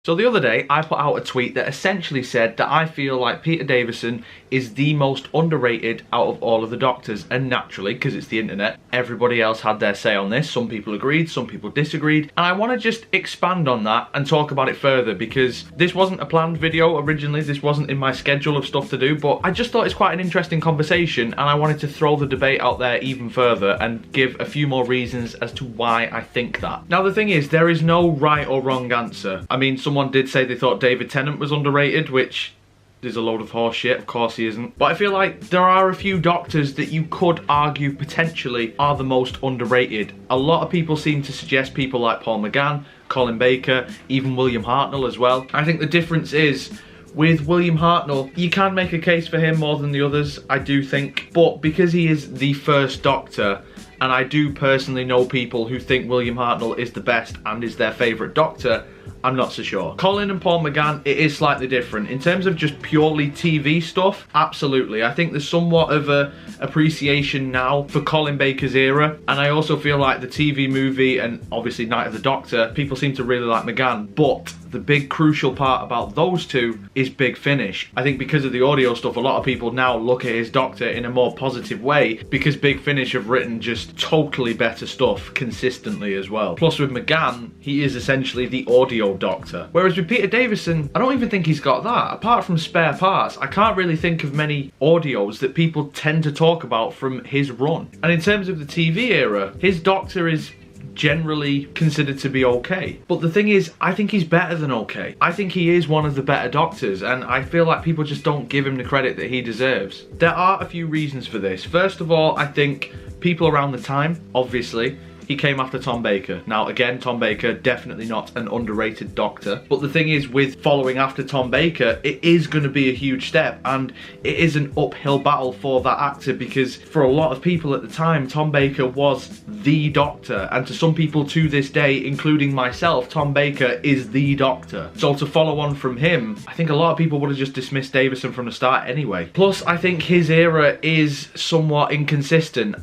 So the other day, I put out a tweet that essentially said that I feel like Peter Davison is the most underrated out of all of the Doctors, and naturally, because it's the internet, everybody else had their say on this. Some people agreed, some people disagreed, and I want to just expand on that and talk about it further, because this wasn't a planned video originally, this wasn't in my schedule of stuff to do, but I just thought it's quite an interesting conversation, and I wanted to throw the debate out there even further and give a few more reasons as to why I think that. Now the thing is, there is no right or wrong answer. I mean, someone did say they thought David Tennant was underrated, which is a load of horse shit. Of course he isn't. But I feel like there are a few Doctors that you could argue potentially are the most underrated. A lot of people seem to suggest people like Paul McGann, Colin Baker, even William Hartnell as well. I think the difference is, with William Hartnell, you can make a case for him more than the others, I do think. But because he is the first Doctor, and I do personally know people who think William Hartnell is the best and is their favourite Doctor, I'm not so sure. Colin and Paul McGann, it is slightly different. In terms of just purely TV stuff, absolutely. I think there's somewhat of a appreciation now for Colin Baker's era, and I also feel like the TV movie and obviously Night of the Doctor, people seem to really like McGann, but the big crucial part about those two is Big Finish. I think because of the audio stuff, a lot of people now look at his Doctor in a more positive way because Big Finish have written just totally better stuff consistently as well. Plus with McGann, he is essentially the audio Doctor. Whereas with Peter Davison, I don't even think he's got that. Apart from Spare Parts, I can't really think of many audios that people tend to talk about from his run. And in terms of the TV era, his Doctor is generally considered to be okay. But the thing is, I think he's better than okay. I think he is one of the better Doctors, and I feel like people just don't give him the credit that he deserves. There are a few reasons for this. First of all, I think people around the time, obviously, he came after Tom Baker. Now again, Tom Baker, definitely not an underrated Doctor. But the thing is, with following after Tom Baker, it is going to be a huge step, and it is an uphill battle for that actor, because for a lot of people at the time, Tom Baker was the Doctor. And to some people to this day, including myself, Tom Baker is the Doctor. So to follow on from him, I think a lot of people would have just dismissed Davison from the start anyway. Plus, I think his era is somewhat inconsistent.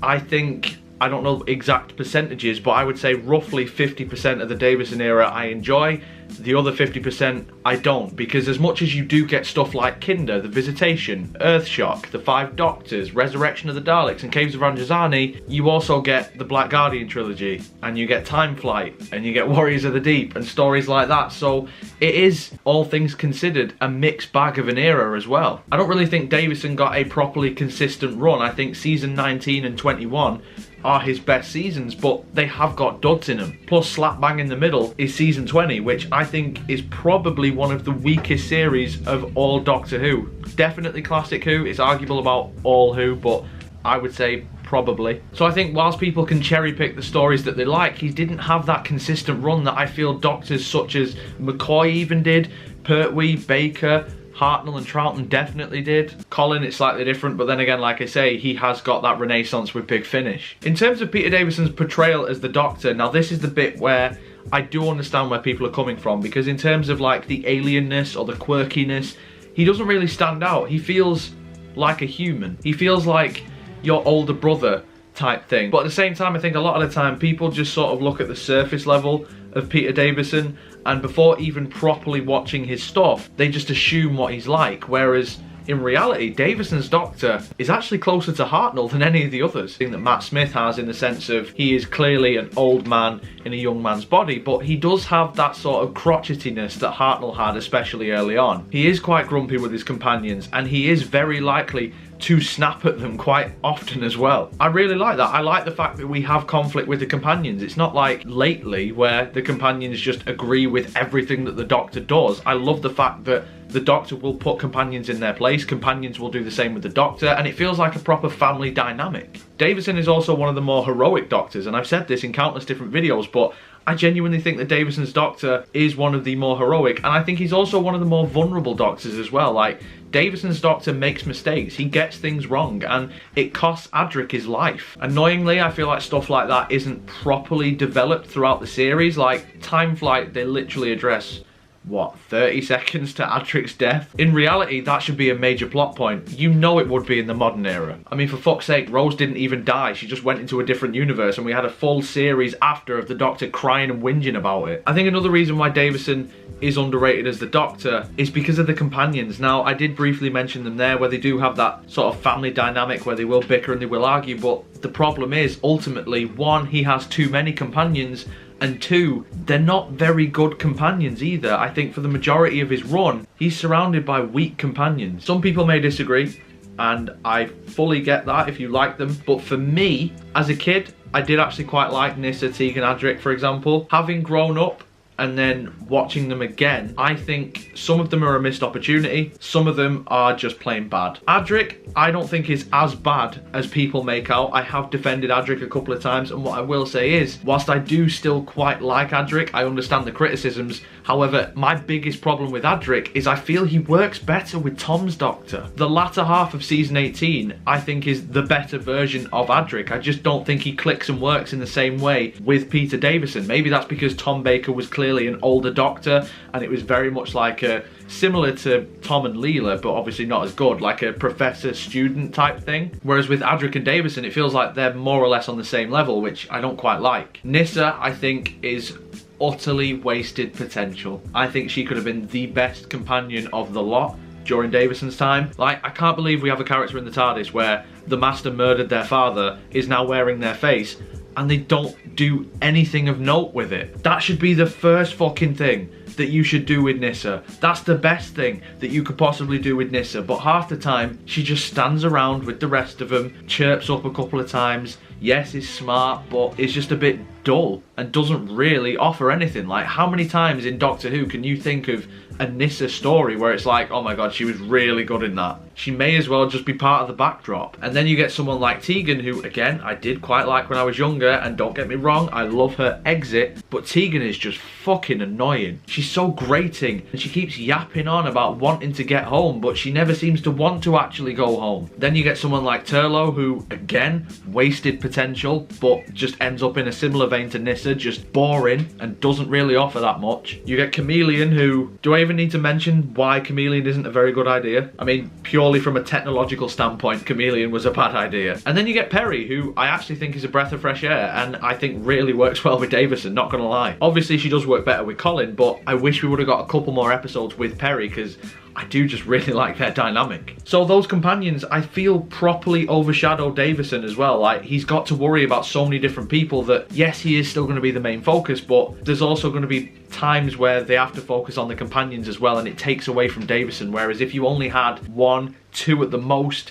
I don't know exact percentages, but I would say roughly 50% of the Davison era I enjoy, the other 50% I don't, because as much as you do get stuff like Kinder, The Visitation, Earthshock, The Five Doctors, Resurrection of the Daleks and Caves of Ranjazani, you also get the Black Guardian trilogy, and you get Time Flight, and you get Warriors of the Deep, and stories like that. So it is, all things considered, a mixed bag of an era as well. I don't really think Davison got a properly consistent run. I think season 19 and 21 are his best seasons, but they have got duds in them. Plus, slap bang in the middle is season 20, which I think is probably one of the weakest series of all Doctor Who. Definitely classic Who, it's arguable about all Who, but I would say probably. So I think whilst people can cherry pick the stories that they like, he didn't have that consistent run that I feel Doctors such as McCoy even did, Pertwee, Baker, Hartnell and Troughton definitely did. Colin, it's slightly different, but then again, like I say, he has got that renaissance with Big Finish. In terms of Peter Davison's portrayal as the Doctor, now this is the bit where I do understand where people are coming from, because in terms of like the alienness or the quirkiness, he doesn't really stand out. He feels like a human. He feels like your older brother type thing. But at the same time, I think a lot of the time people just sort of look at the surface level of Peter Davison, and before even properly watching his stuff, they just assume what he's like, whereas in reality, Davison's Doctor is actually closer to Hartnell than any of the others. I think that Matt Smith has, in the sense of he is clearly an old man in a young man's body, but he does have that sort of crotchetiness that Hartnell had, especially early on. He is quite grumpy with his companions, and he is very likely to snap at them quite often as well. I really like that. I like the fact that we have conflict with the companions. It's not like lately where the companions just agree with everything that the Doctor does. I love the fact that the Doctor will put companions in their place, companions will do the same with the Doctor, and it feels like a proper family dynamic. Davison is also one of the more heroic Doctors, and I've said this in countless different videos, but I genuinely think that Davison's Doctor is one of the more heroic, and I think he's also one of the more vulnerable Doctors as well. Like, Davison's Doctor makes mistakes, he gets things wrong, and it costs Adric his life. Annoyingly, I feel like stuff like that isn't properly developed throughout the series. Like, Time Flight, they literally address what, 30 seconds to Adric's death? In reality, that should be a major plot point. You know it would be in the modern era. I mean, for fuck's sake, Rose didn't even die. She just went into a different universe, and we had a full series after of the Doctor crying and whinging about it. I think another reason why Davison is underrated as the Doctor is because of the companions. Now, I did briefly mention them there, where they do have that sort of family dynamic where they will bicker and they will argue, but the problem is, ultimately, one, he has too many companions, and two, they're not very good companions either. I think for the majority of his run, he's surrounded by weak companions. Some people may disagree, and I fully get that if you like them, but for me, as a kid, I did actually quite like Nyssa, Tegan, Adric, for example. Having grown up and then watching them again, I think some of them are a missed opportunity, some of them are just plain bad. Adric, I don't think is as bad as people make out. I have defended Adric a couple of times, and what I will say is, whilst I do still quite like Adric, I understand the criticisms. However, my biggest problem with Adric is I feel he works better with Tom's Doctor. The latter half of season 18, I think, is the better version of Adric. I just don't think he clicks and works in the same way with Peter Davison. Maybe that's because Tom Baker was clearly an older Doctor, and it was very much like a, similar to Tom and Leela, but obviously not as good, like a professor-student type thing. Whereas with Adric and Davison, it feels like they're more or less on the same level, which I don't quite like. Nyssa, I think, is utterly wasted potential. I think she could have been the best companion of the lot during Davison's time. Like, I can't believe we have a character in the TARDIS where the Master murdered their father, is now wearing their face, and they don't do anything of note with it. That should be the first fucking thing that you should do with Nyssa. That's the best thing that you could possibly do with Nyssa, but half the time she just stands around with the rest of them, chirps up a couple of times. Yes, is smart, but it's just a bit dull and doesn't really offer anything. Like, how many times in Doctor Who can you think of a Nyssa story where it's like, oh my god, she was really good in that? She may as well just be part of the backdrop. And then you get someone like Tegan, who, again, I did quite like when I was younger, and don't get me wrong, I love her exit, but Tegan is just fucking annoying. She's so grating, and she keeps yapping on about wanting to get home, but she never seems to want to actually go home. Then you get someone like Turlough, who, again, wasted potential, but just ends up in a similar vein to Nyssa, just boring and doesn't really offer that much. You get Chameleon, who, do I even need to mention why Chameleon isn't a very good idea? I mean, purely from a technological standpoint, Chameleon was a bad idea. And then you get Perry, who I actually think is a breath of fresh air, and I think really works well with Davison, not gonna lie. Obviously she does work better with Colin, but I wish we would have got a couple more episodes with Perry, because I do just really like their dynamic. So those companions, I feel, properly overshadow Davison as well. Like, he's got to worry about so many different people that, yes, he is still going to be the main focus, but there's also going to be times where they have to focus on the companions as well, and it takes away from Davison. Whereas if you only had 1, 2 at the most,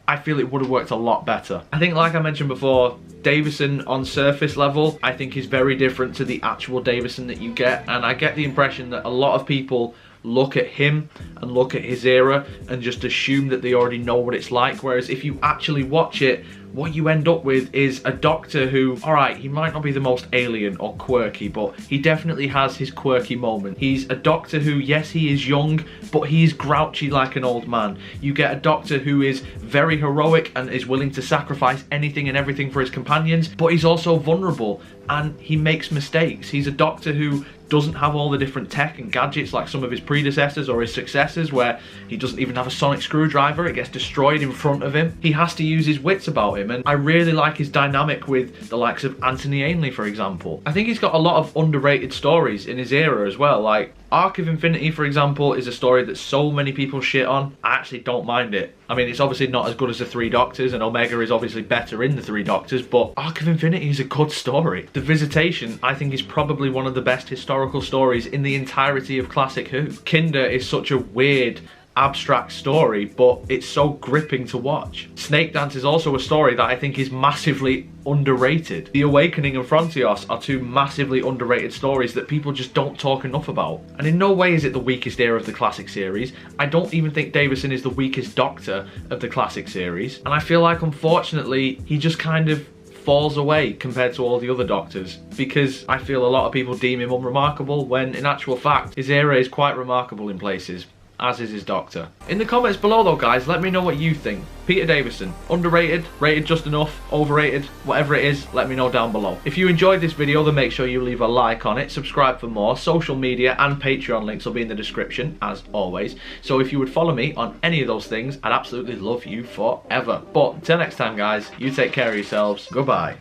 I feel it would have worked a lot better. I think, like I mentioned before, Davison on surface level, I think is very different to the actual Davison that you get, and I get the impression that a lot of people look at him and look at his era and just assume that they already know what it's like, whereas if you actually watch it, what you end up with is a Doctor who, alright, he might not be the most alien or quirky, but he definitely has his quirky moment. He's a Doctor who, yes, he is young, but he's grouchy like an old man. You get a Doctor who is very heroic and is willing to sacrifice anything and everything for his companions, but he's also vulnerable and he makes mistakes. He's a Doctor who doesn't have all the different tech and gadgets like some of his predecessors or his successors, where he doesn't even have a sonic screwdriver, it gets destroyed in front of him. He has to use his wits about him, and I really like his dynamic with the likes of Anthony Ainley, for example. I think he's got a lot of underrated stories in his era as well. Like, Arc of Infinity, for example, is a story that so many people shit on. I actually don't mind it. I mean, it's obviously not as good as the Three Doctors, and Omega is obviously better in the Three Doctors, but Arc of Infinity is a good story. The Visitation, I think, is probably one of the best historical stories in the entirety of classic Who. Kinder is such a weird, abstract story, but it's so gripping to watch. Snake Dance is also a story that I think is massively underrated. The Awakening and Frontios are two massively underrated stories that people just don't talk enough about. And in no way is it the weakest era of the classic series. I don't even think Davison is the weakest Doctor of the classic series. And I feel like, unfortunately, he just kind of falls away compared to all the other Doctors, because I feel a lot of people deem him unremarkable when in actual fact his era is quite remarkable in places. as is his doctor. In the comments below though guys, let me know what you think. Peter Davison, underrated, rated just enough, overrated, whatever it is, let me know down below. If you enjoyed this video then make sure you leave a like on it, subscribe for more. Social media and Patreon links will be in the description as always. So if you would follow me on any of those things, I'd absolutely love you forever. But until next time guys, you take care of yourselves. Goodbye.